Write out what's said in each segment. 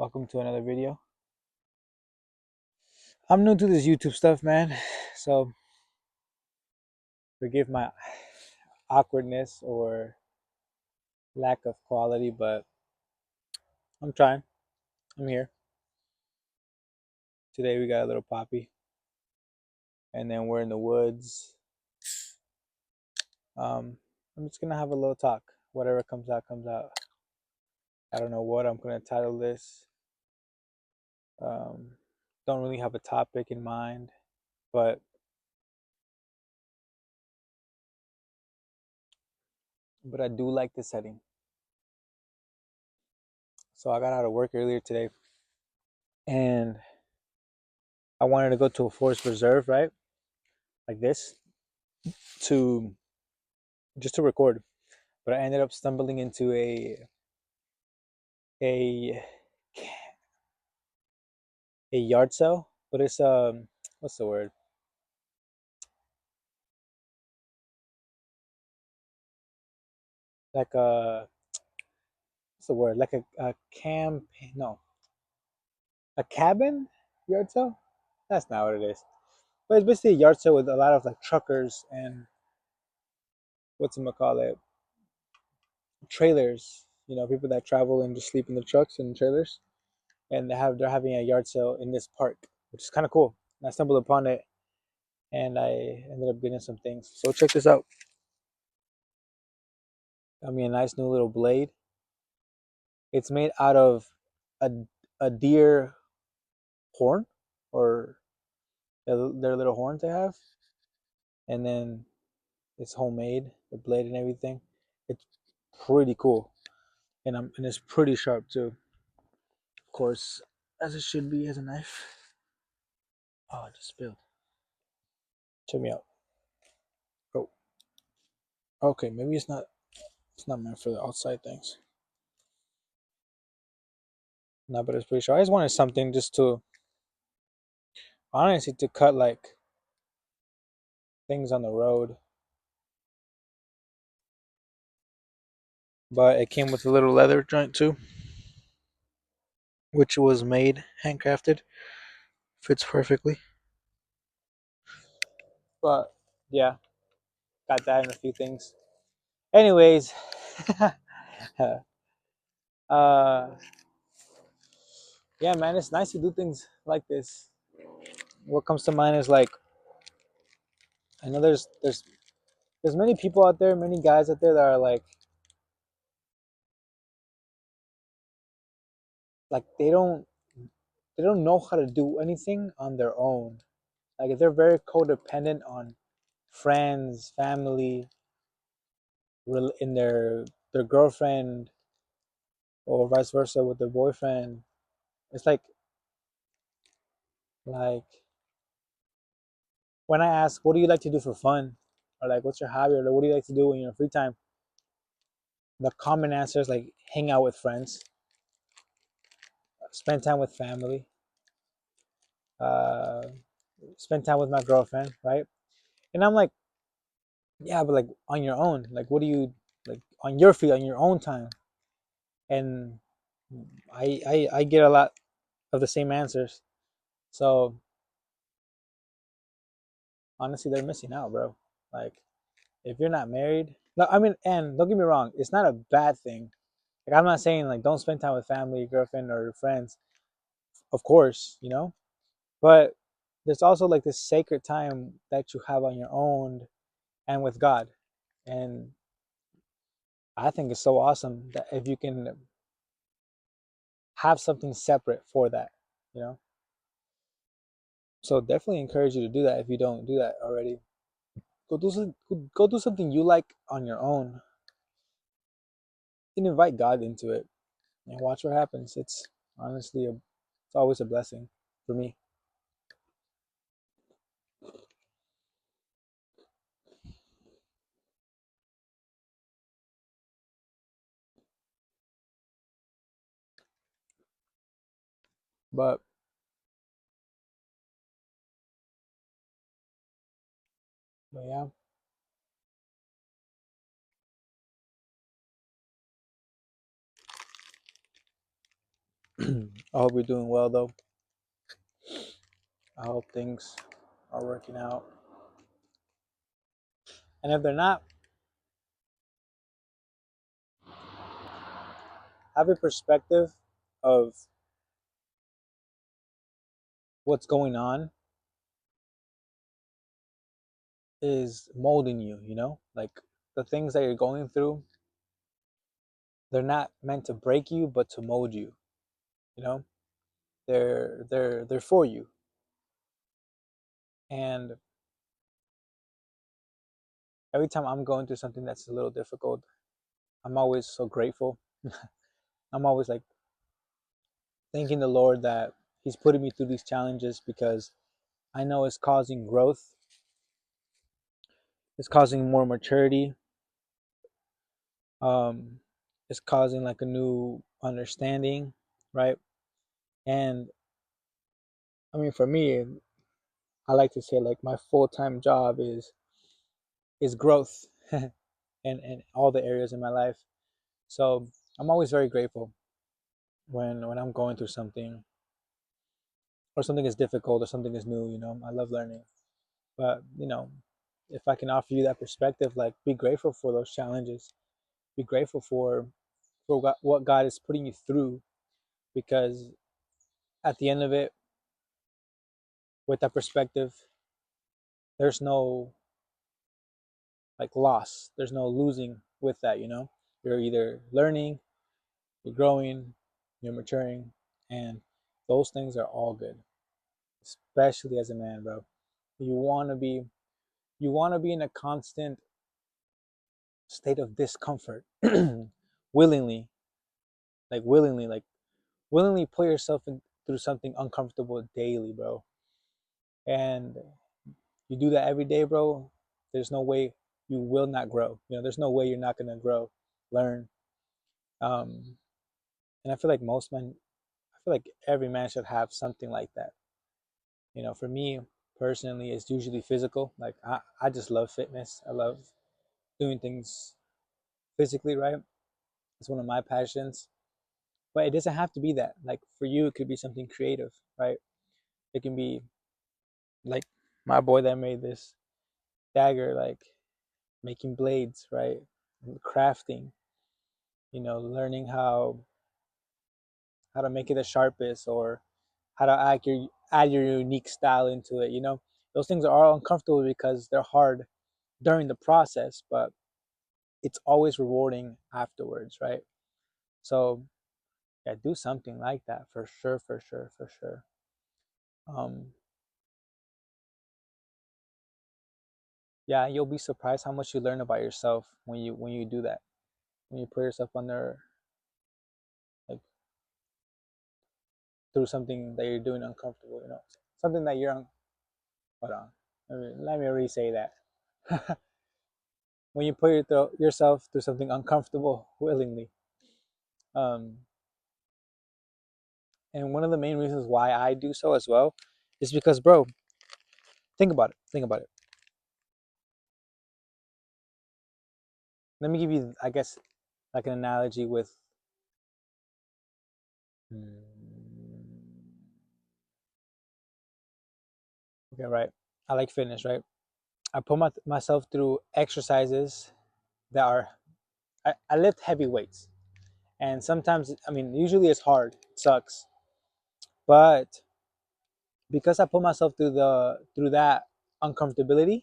Welcome to another video. I'm new to this YouTube stuff, man, so forgive my awkwardness or lack of quality, but I'm trying. I'm here. Today we got a little poppy, and then we're in the woods. I'm just gonna have a little talk. Whatever comes out, comes out. I don't know what I'm gonna title this. Um, don't really have a topic in mind, but I do like the setting. So I got out of work earlier today, and I wanted to go to a forest reserve, right? Like this, to just to record, but I ended up stumbling into a a yard sale. But it's what's the word? Like a what's the word? Like a camp? No, a cabin yard sale. That's not what it is. But it's basically a yard sale with a lot of like truckers and what's it call it? Trailers. You know, people that travel and just sleep in the trucks and trailers, and they're having a yard sale in this park, which is kind of cool. And I stumbled upon it, and I ended up getting some things. So check this out. Got me a nice new little blade. It's made out of a, a deer horn, or their little horns they have, and then it's homemade, the blade and everything. It's pretty cool, and it's pretty sharp too. Of course, as it should be as a knife. Oh, I just spilled. Check me out. Oh, okay. Maybe it's not. It's not meant for the outside things. No, but it's pretty sharp. I just wanted something just to honestly to cut like things on the road. But it came with a little leather joint too, which was made handcrafted. Fits perfectly. But yeah, got that and a few things. Anyways, uh, yeah, man, it's nice to do things like this. What comes to mind is like I know there's many people out there, many guys out there that are like they don't know how to do anything on their own. Like they're very codependent on friends, family, in their girlfriend, or vice versa with their boyfriend. It's like when I ask, "What do you like to do for fun?" or like, "What's your hobby?" or like, "What do you like to do in your free time?" The common answer is like hang out with friends, spend time with family, uh, spend time with my girlfriend, right? And I'm like, yeah, but like on your own, like what do you like on your feet, on your own time? And I get a lot of the same answers. So honestly, they're missing out, bro. Like if you're not married, no, I mean, and don't get me wrong, it's not a bad thing. Like I'm not saying like don't spend time with family, girlfriend, or friends. Of course, you know, but there's also like this sacred time that you have on your own and with God. And I think it's so awesome that if you can have something separate for that, you know. So definitely encourage you to do that if you don't do that already. Go do something you like on your own and invite God into it and watch what happens. It's honestly it's always a blessing for me. But yeah, I hope you're doing well, though. I hope things are working out. And if they're not, have a perspective of what's going on is molding you, Like the things that you're going through, they're not meant to break you, but to mold you, you know? They're for you. And every time I'm going through something that's a little difficult, I'm always so grateful. I'm always like thanking the Lord that He's putting me through these challenges because I know it's causing growth, it's causing more maturity, um, it's causing like a new understanding, right? And I mean, for me, I like to say like my full time job is growth, and all the areas in my life. So I'm always very grateful when I'm going through something or something is difficult or something is new. I love learning, but if I can offer you that perspective, like be grateful for those challenges, be grateful for what God is putting you through, because at the end of it, with that perspective, there's no like loss, there's no losing with that. You're either learning, you're growing, you're maturing, and those things are all good, especially as a man, bro. You want to be you want to be in a constant state of discomfort, willingly, like willingly put yourself through something uncomfortable daily, bro. And you do that every day, bro. There's no way you will not grow. There's no way you're not gonna grow, learn. Um, and I feel like I feel like every man should have something like that. For me personally, it's usually physical. Like I just love fitness. I love doing things physically, right? It's one of my passions. But it doesn't have to be that. Like for you, it could be something creative, right? It can be like my boy that made this dagger, like making blades, right? Crafting, learning how to make it the sharpest, or how to add your unique style into it. Those things are all uncomfortable because they're hard during the process, but it's always rewarding afterwards, right? So yeah, do something like that for sure, for sure, for sure. Um, yeah, you'll be surprised how much you learn about yourself when you do that. When you put yourself under, like, through something that you're doing uncomfortable, something that hold on, let me re-say that. When you put yourself through something uncomfortable willingly. um and one of the main reasons why I do so as well is because, bro, think about it. Let me give you, I guess, like an analogy with, okay, right, I like fitness, right? I put myself through exercises that are, I lift heavy weights, and sometimes, I mean, usually it's hard, it sucks, but because I put myself through that uncomfortability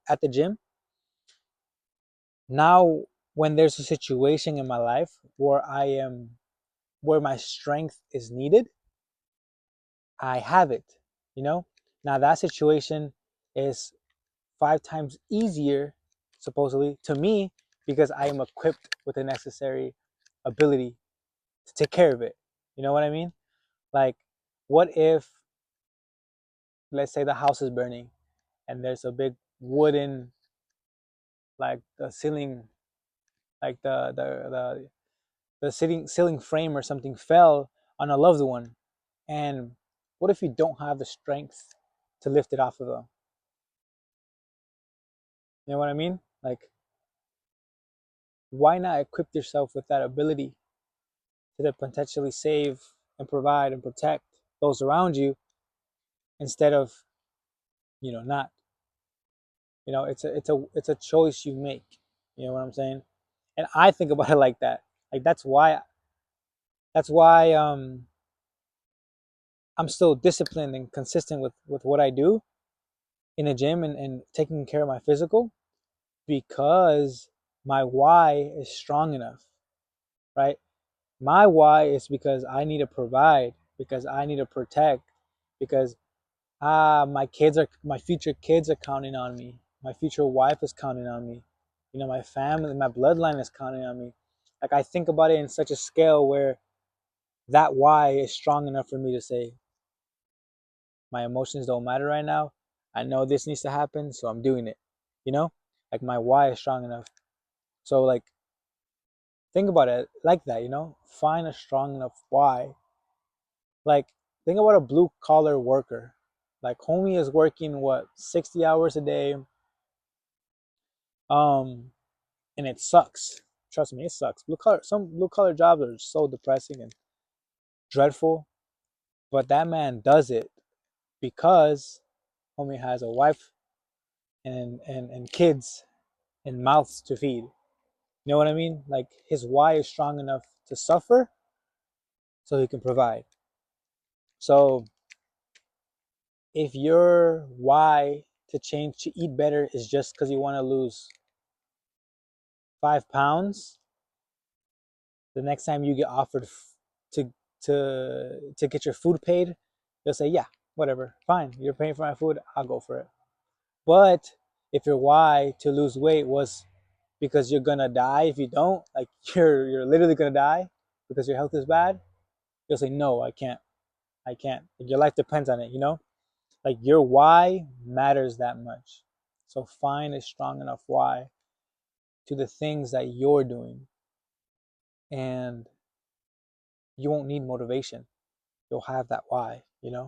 at the gym, now when there's a situation in my life where my strength is needed, I have it. You know, now that situation is 5 times easier, supposedly, to me, because I am equipped with the necessary ability to take care of it. You know what I mean? Like, what if, let's say, the house is burning and there's a big wooden, like the ceiling, like the ceiling frame or something fell on a loved one, and what if you don't have the strength to lift it off of them? You know what I mean? Like, why not equip yourself with that ability to potentially save and provide and protect those around you instead of, not. It's a choice you make. You know what I'm saying? And I think about it like that. Like that's why I'm still disciplined and consistent with what I do in the gym, and taking care of my physical, because my why is strong enough, right? My why is because I need to provide, because I need to protect, because my future kids are counting on me. My future wife is counting on me. My family, my bloodline is counting on me. Like, I think about it in such a scale where that why is strong enough for me to say, my emotions don't matter right now. I know this needs to happen, so I'm doing it. You know, like, my why is strong enough. So, like, think about it like that. Find a strong enough why. Like, think about a blue collar worker. Like, homie is working what, 60 hours a day, um, and it sucks. Trust me, it sucks. Some blue collar jobs are so depressing and dreadful, but that man does it because homie has a wife and kids and mouths to feed. You know what I mean? Like, his why is strong enough to suffer so he can provide. So if your why to change to eat better is just because you want to lose 5 pounds, the next time you get offered to to get your food paid, you'll say, yeah, whatever, fine, you're paying for my food, I'll go for it. But if your why to lose weight was because you're gonna die if you don't, like, you're literally gonna die because your health is bad, you'll say, no, I can't. Like, your life depends on it. Like, your why matters that much. So find a strong enough why to the things that you're doing, and you won't need motivation. You'll have that why. Yeah.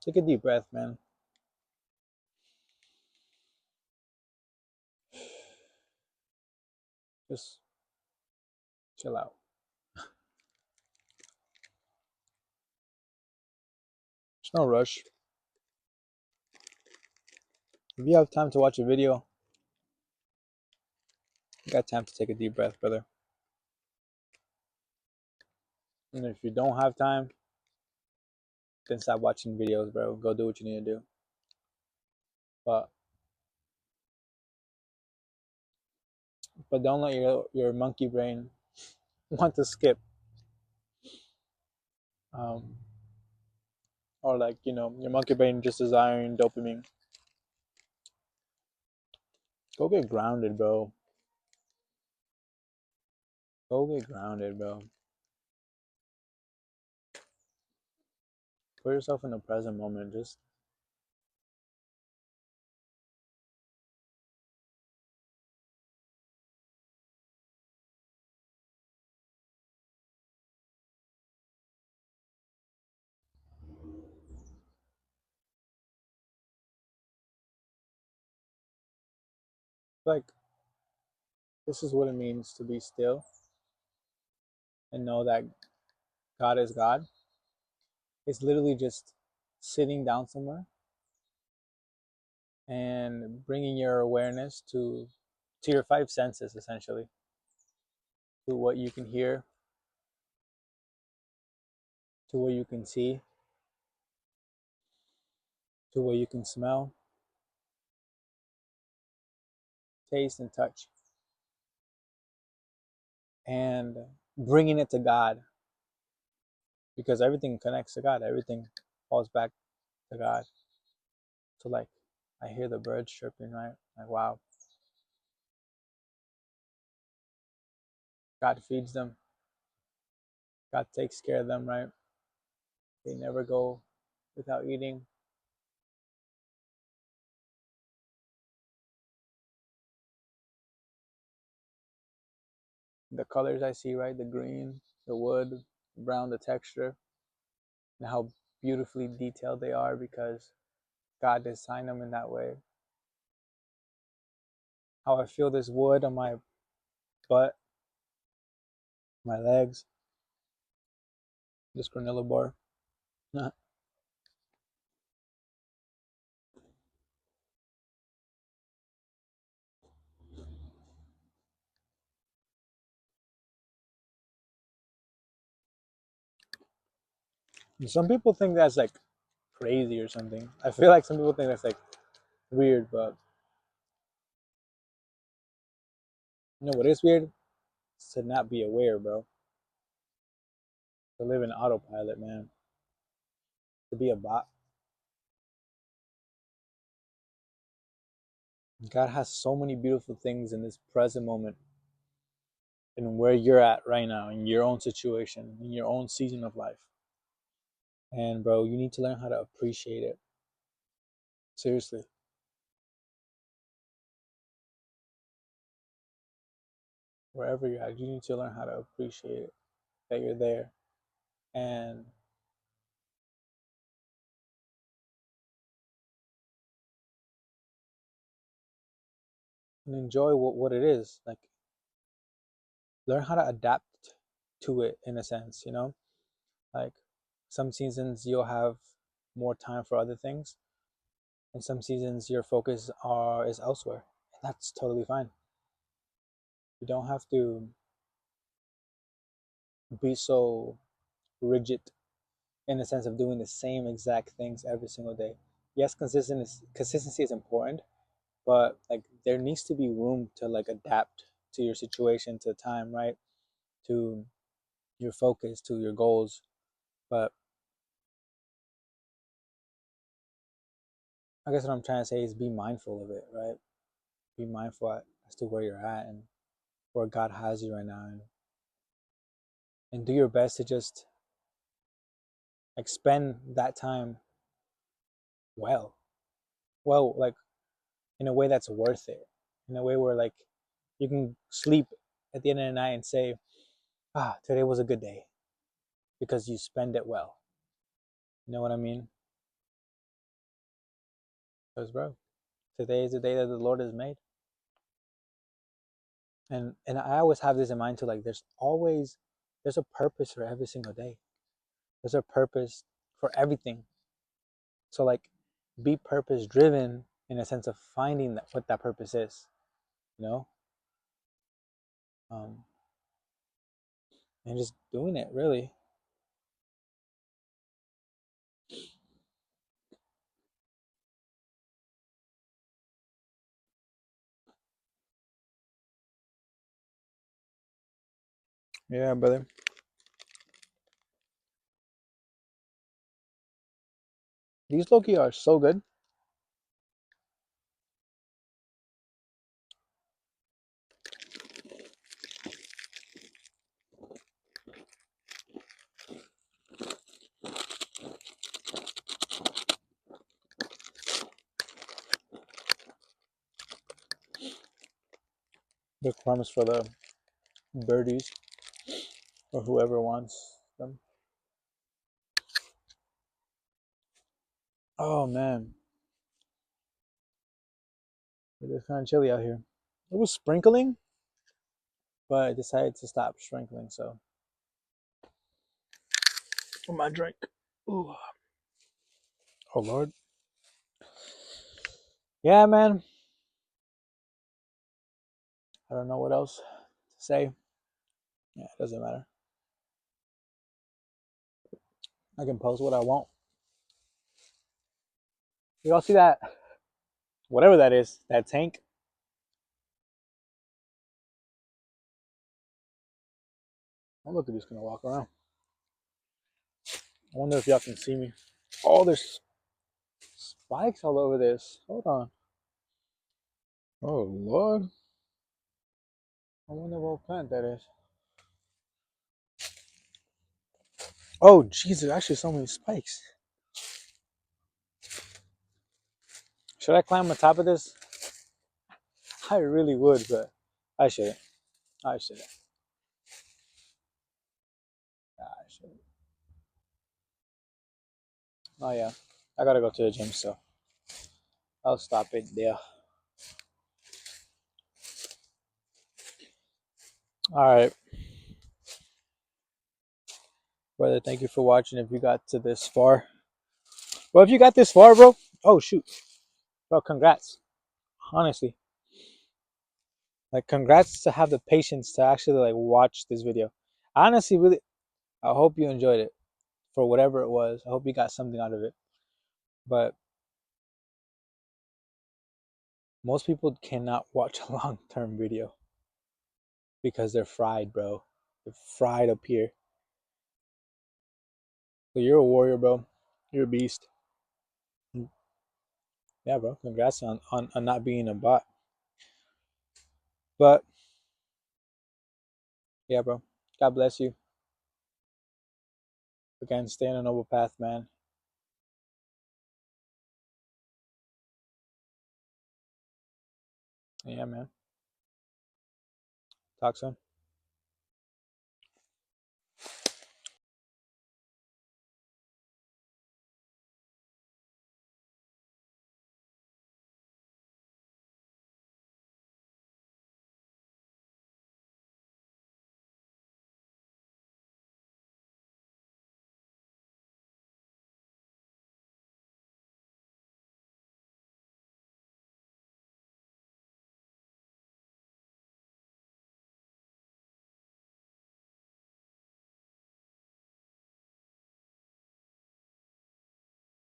Take a deep breath, man. Just chill out. There's no rush. If you have time to watch a video, you got time to take a deep breath, brother. And if you don't have time, then stop watching videos, bro. Go do what you need to do. But don't let your monkey brain want to skip. Um, or, like, your monkey brain just desiring dopamine. Go get grounded, bro. Go get grounded, bro. Put yourself in the present moment. Just like, this is what it means to be still and know that God is God. It's literally just sitting down somewhere and bringing your awareness to your five senses, essentially, to what you can hear, to what you can see, to what you can smell, taste, and touch. and bringing it to God, because everything connects to God. Everything falls back to God. So like, I hear the birds chirping, right? Like, wow, God feeds them. God takes care of them, right? They never go without eating. The colors I see, right? The green, the wood, the brown, the texture, and how beautifully detailed they are because God designed them in that way. How I feel this wood on my butt, my legs, this granola bar. Some people think that's like crazy or something. I feel like some people think that's like weird, but you know what is weird? It's to not be aware, bro. To live in autopilot, man. To be a bot. God has so many beautiful things in this present moment and where you're at right now in your own situation, in your own season of life. And bro, you need to learn how to appreciate it. Seriously. Wherever you're at, you need to learn how to appreciate it, that you're there. And enjoy what it is. Like, learn how to adapt to it in a sense, you know? Like, some seasons you'll have more time for other things, and some seasons your focus is elsewhere. And that's totally fine. You don't have to be so rigid in the sense of doing the same exact things every single day. Yes, consistency is important, but like there needs to be room to like adapt to your situation, to time, right? To your focus, to your goals. But I guess what I'm trying to say is be mindful of it, right? Be mindful as to where you're at and where God has you right now, and do your best to just like spend that time well, like in a way that's worth it, in a way where like you can sleep at the end of the night and say, ah, today was a good day because you spend it well. You know what I mean? Because bro, today is the day that the Lord has made, and I always have this in mind too. Like there's a purpose for every single day. There's a purpose for everything. So like, be purpose driven in a sense of finding what that purpose is. You know, um, and just doing it really. Yeah, brother. These Loki are so good. The crumbs for the birdies or whoever wants them. Oh man, it is kind of chilly out here. It was sprinkling, but I decided to stop sprinkling. So for my drink. Ooh. Oh Lord. Yeah, man. I don't know what else to say. Yeah, it doesn't matter. I can post what I want. Y'all see that? Whatever that is, that tank. Oh, look at this gonna walk around. I wonder if y'all can see me. Oh, there's spikes all over this. Hold on. Oh Lord. I wonder what plant that is. Oh Jesus, actually so many spikes. Should I climb on top of this? I really would, but I shouldn't. I shouldn't. I shouldn't. Oh yeah. I gotta go to the gym, so I'll stop it there. Alright. Brother, thank you for watching if you got to this far. Well, if you got this far, bro, oh shoot. Bro, congrats. Honestly. Like congrats to have the patience to actually like watch this video. Honestly, really I hope you enjoyed it for whatever it was. I hope you got something out of it. But most people cannot watch a long-term video because they're fried, bro. They're fried up here. So you're a warrior, bro. You're a beast. Yeah, bro. Congrats on not being a bot. But yeah, bro. God bless you. Again, stay on a noble path, man. Yeah, man. Talk soon.